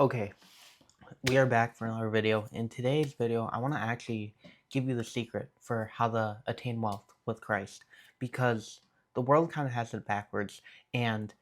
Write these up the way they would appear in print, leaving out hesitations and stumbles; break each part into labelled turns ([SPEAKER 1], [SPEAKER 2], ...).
[SPEAKER 1] Okay, we are back for another video. In today's video, I want to actually give you the secret for how to attain wealth with Christ, because the world kind of has it backwards, and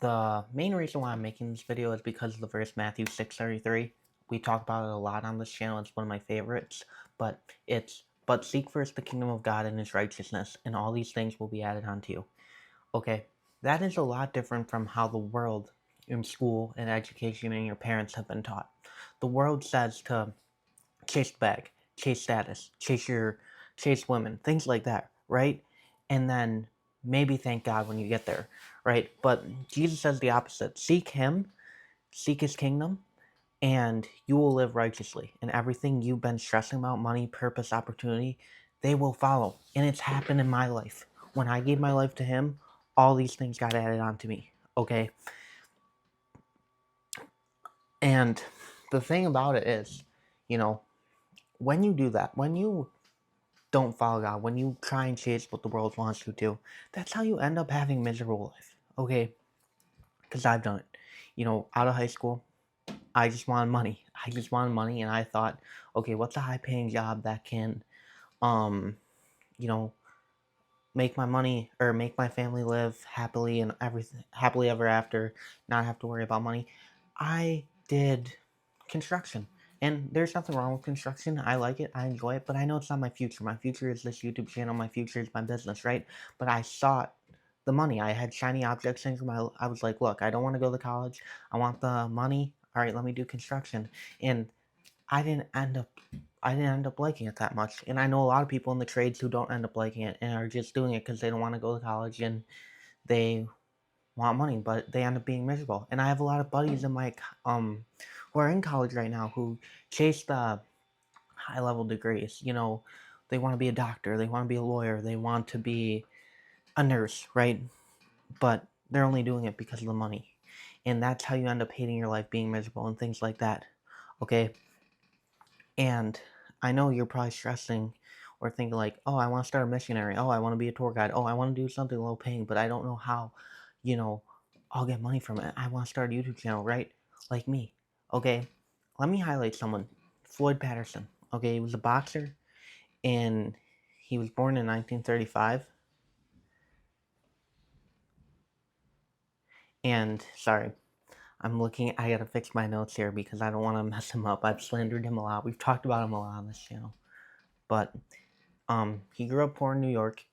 [SPEAKER 1] the main reason why I'm making this video is because of the verse Matthew 6:33. We talk about it a lot on this channel. It's one of my favorites, but but seek first the kingdom of God and his righteousness, and all these things will be added unto you. Okay, that is a lot different from how the world in school and education and your parents have been taught. The world says to chase the bag, chase status, chase women, things like that, right? And then maybe thank God when you get there, right? But Jesus says the opposite. Seek him, seek his kingdom, and you will live righteously. And everything you've been stressing about, money, purpose, opportunity, they will follow. And it's happened in my life. When I gave my life to him, all these things got added on to me. Okay? And the thing about it is, you know, when you do that, when you don't follow God, when you try and chase what the world wants you to, that's how you end up having a miserable life. Okay? Because I've done it. Out of high school, I just wanted money. I just wanted money, and I thought, okay, what's a high paying job that can, um, you know, make my money or make my family live happily and everything happily ever after, not have to worry about money. I did construction. And there's nothing wrong with construction. I like it. I enjoy it, but I know it's not my future. My future is this YouTube channel. My future is my business, right? But I sought the money. I had shiny object syndrome. I was like, look, I don't want to go to college. I want the money. All right, let me do construction. And I didn't end up I didn't end up liking it that much. And I know a lot of people in the trades who don't end up liking it and are just doing it because they don't want to go to college and they want money, but they end up being miserable. And I have a lot of buddies in my who are in college right now who chase the high level degrees. They want to be a doctor, they want to be a lawyer, they want to be a nurse, right? But they're only doing it because of the money. And that's how you end up hating your life, being miserable, and things like that. Okay? And I know you're probably stressing or thinking like, oh, I want to start a missionary. Oh, I want to be a tour guide. Oh, I want to do something low paying, but I don't know how, you know, I'll get money from it. I want to start a YouTube channel, right? Like me. Okay. Let me highlight someone. Floyd Patterson. Okay. He was a boxer and he was born in 1935. And sorry, I gotta fix my notes here because I don't want to mess him up. I've slandered him a lot. We've talked about him a lot on this channel. But he grew up poor in New York,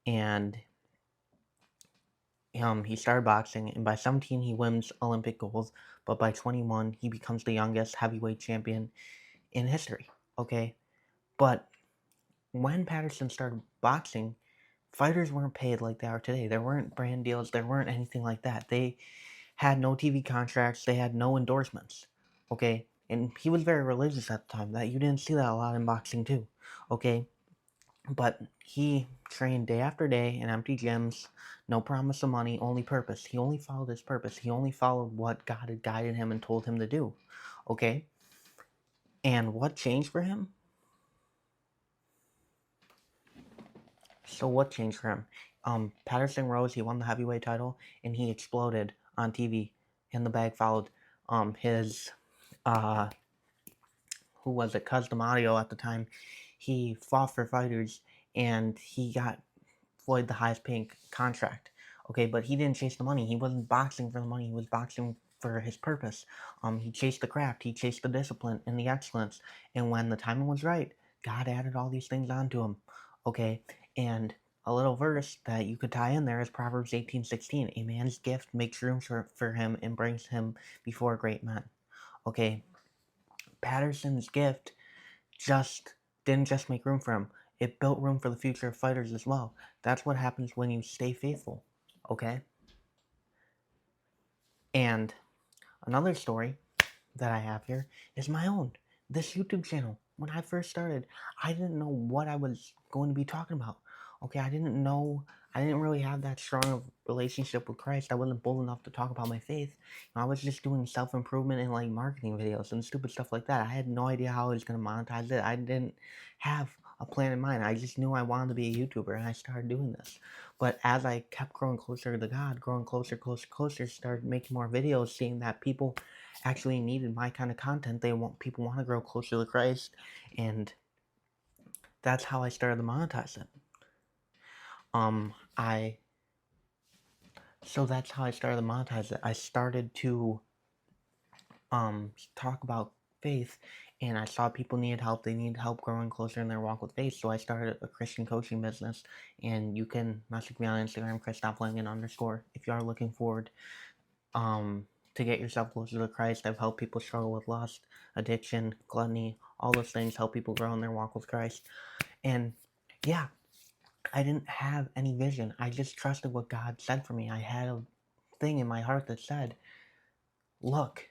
[SPEAKER 1] and he started boxing, and by 17 he wins Olympic gold, but by 21 he becomes the youngest heavyweight champion in history. Okay, but when Patterson started boxing, fighters weren't paid like they are today. There weren't brand deals. There weren't anything like that. They had no TV contracts. They had no endorsements. Okay, and he was very religious at the time. That you didn't see that a lot in boxing too. Okay, but he trained day after day in empty gyms, no promise of money, only purpose. He only followed his purpose. He only followed what God had guided him and told him to do. Okay? And what changed for him? So what changed for him? Patterson rose, he won the heavyweight title, and he exploded on TV. And the bag followed. His uh who was it? Cus D'Amadio at the time. He fought for fighters and he got Floyd the highest paying contract. Okay, but he didn't chase the money. He wasn't boxing for the money. He was boxing for his purpose. He chased the craft. He chased the discipline and the excellence. And when the timing was right, God added all these things onto him. Okay, and a little verse that you could tie in there is Proverbs 18:16. A man's gift makes room for him and brings him before great men. Okay, Patterson's gift just didn't just make room for him. It built room for the future of fighters as well. That's what happens when you stay faithful. Okay? And another story that I have here is my own. This YouTube channel. When I first started, I didn't know what I was going to be talking about. Okay, I didn't really have that strong of relationship with Christ. I wasn't bold enough to talk about my faith. I was just doing self-improvement and like marketing videos and stupid stuff like that. I had no idea how I was going to monetize it. I didn't have a plan in mind. I just knew I wanted to be a YouTuber and I started doing this. But as I kept growing closer to God, growing closer, started making more videos, seeing that people actually needed my kind of content. People want to grow closer to Christ, and that's how I started to monetize it. I so that's how I started to monetize it. I started to talk about faith, and I saw people needed help. They needed help growing closer in their walk with faith, so I started a Christian coaching business. And you can message me on Instagram, Christoph_Langen_, if you are looking forward to get yourself closer to Christ. I've helped people struggle with lust, addiction, gluttony, all those things, help people grow in their walk with Christ. And yeah, I didn't have any vision. I just trusted what God said for me. I had a thing in my heart that said, look,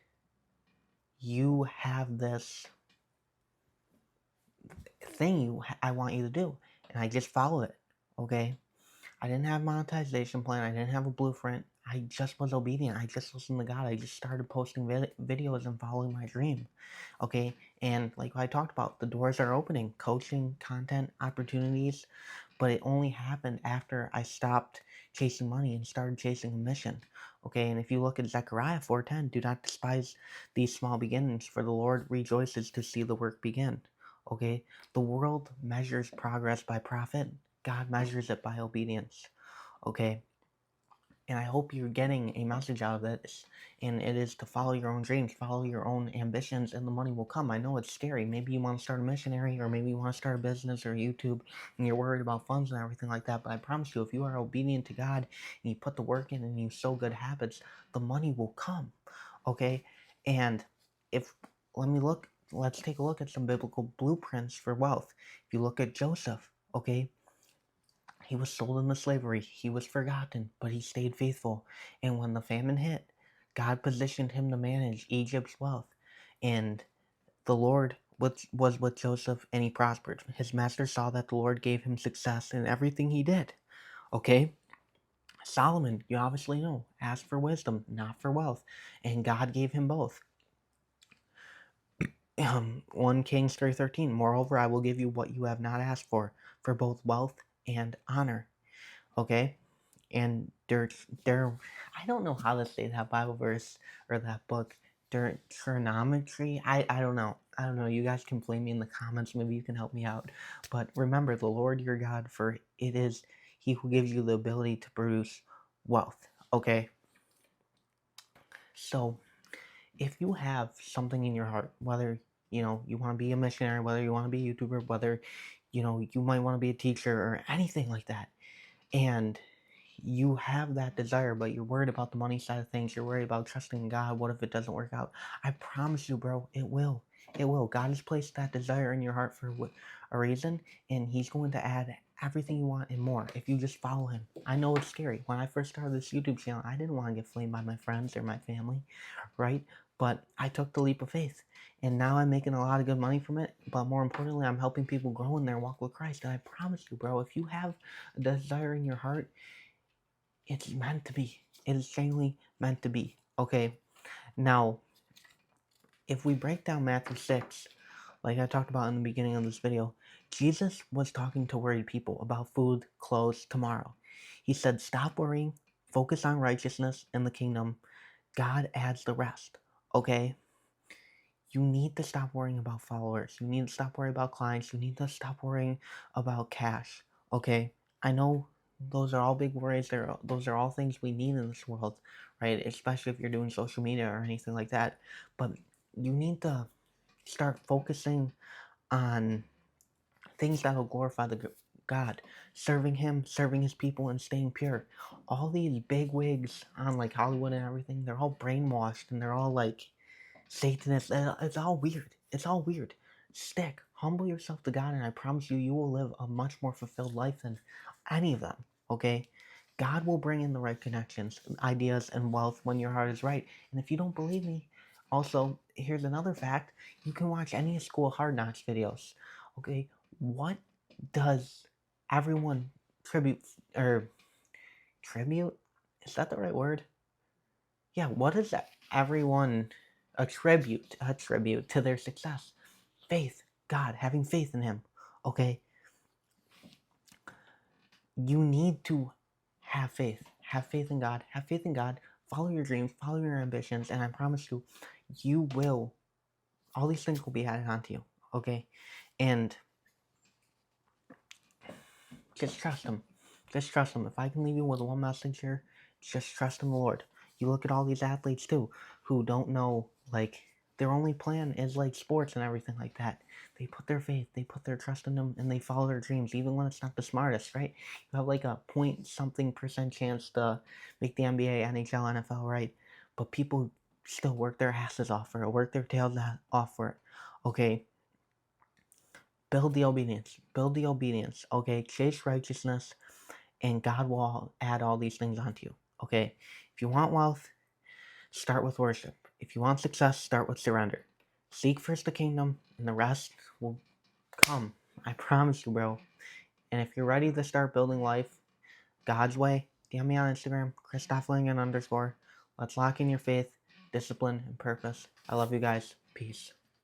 [SPEAKER 1] you have this thing I want you to do. And I just followed it. Okay? I didn't have a monetization plan. I didn't have a blueprint. I just was obedient. I just listened to God. I just started posting videos and following my dream. Okay? And like I talked about, the doors are opening. Coaching, content, opportunities. But it only happened after I stopped chasing money and started chasing a mission. Okay? And if you look at Zechariah 4:10, do not despise these small beginnings, for the Lord rejoices to see the work begin. Okay? The world measures progress by profit. God measures it by obedience. Okay? And I hope you're getting a message out of this. And it is to follow your own dreams, follow your own ambitions, and the money will come. I know it's scary. Maybe you want to start a missionary, or maybe you want to start a business or YouTube, and you're worried about funds and everything like that. But I promise you, if you are obedient to God and you put the work in and you sow good habits, the money will come. Okay? And if let's take a look at some biblical blueprints for wealth. If you look at Joseph, okay, he was sold into slavery. He was forgotten, but he stayed faithful. And when the famine hit, God positioned him to manage Egypt's wealth. And the Lord was with Joseph, and he prospered. His master saw that the Lord gave him success in everything he did. Okay? Solomon, you obviously know, asked for wisdom, not for wealth. And God gave him both. 1 Kings 3:13. Moreover, I will give you what you have not asked for both wealth and honor. Okay? And I don't know how to say that Bible verse or that book. Trigonometry. I don't know. You guys can blame me in the comments. Maybe you can help me out. But remember the Lord your God, for it is He who gives you the ability to produce wealth. Okay? So if you have something in your heart, whether you want to be a missionary, whether you want to be a YouTuber, whether you might want to be a teacher or anything like that, and you have that desire, but you're worried about the money side of things, you're worried about trusting God, what if it doesn't work out? I promise you, bro, it will. It will. God has placed that desire in your heart for a reason, and He's going to add everything you want and more if you just follow Him. I know it's scary. When I first started this YouTube channel, I didn't want to get flamed by my friends or my family, right? But I took the leap of faith, and now I'm making a lot of good money from it. But more importantly, I'm helping people grow in their walk with Christ. And I promise you, bro, if you have a desire in your heart, it's meant to be. It is genuinely meant to be. Okay, now, if we break down Matthew 6, like I talked about in the beginning of this video, Jesus was talking to worried people about food, clothes, tomorrow. He said, stop worrying, focus on righteousness and the kingdom. God adds the rest. Okay? You need to stop worrying about followers. You need to stop worrying about clients. You need to stop worrying about cash. Okay? I know those are all big worries. Those are all things we need in this world, right? Especially if you're doing social media or anything like that. But you need to start focusing on things that will glorify the God, serving Him, serving His people, and staying pure. All these big wigs on like Hollywood and everything, they're all brainwashed and they're all like Satanists. It's all weird. It's all weird. Stick. Humble yourself to God, and I promise you, you will live a much more fulfilled life than any of them. Okay? God will bring in the right connections, ideas, and wealth when your heart is right. And if you don't believe me, also, here's another fact. You can watch any School of Hard Knocks videos. Okay? What does everyone tribute? Is that the right word? Yeah, what does everyone attribute to their success? Faith. God, having faith in Him. Okay? You need to have faith. Have faith in God. Have faith in God. follow your dreams, follow your ambitions, and I promise you, you will, all these things will be added onto you, okay? And just trust Him. Just trust Him. If I can leave you with one message here, just trust in the Lord. You look at all these athletes too, who don't know, like, their only plan is like sports and everything like that. They put their faith, they put their trust in them, and they follow their dreams, even when it's not the smartest, right? You have like a point something percent chance to make the NBA, NHL, NFL, right? But people still work their asses off for it, work their tails off for it. Okay, build the obedience. Build the obedience. Okay, chase righteousness, and God will add all these things onto you. Okay, if you want wealth, start with worship. If you want success, start with surrender. Seek first the kingdom, and the rest will come. I promise you, bro. And if you're ready to start building life God's way, DM me on Instagram, Christoph_Langen_. Let's lock in your faith, discipline, and purpose. I love you guys. Peace.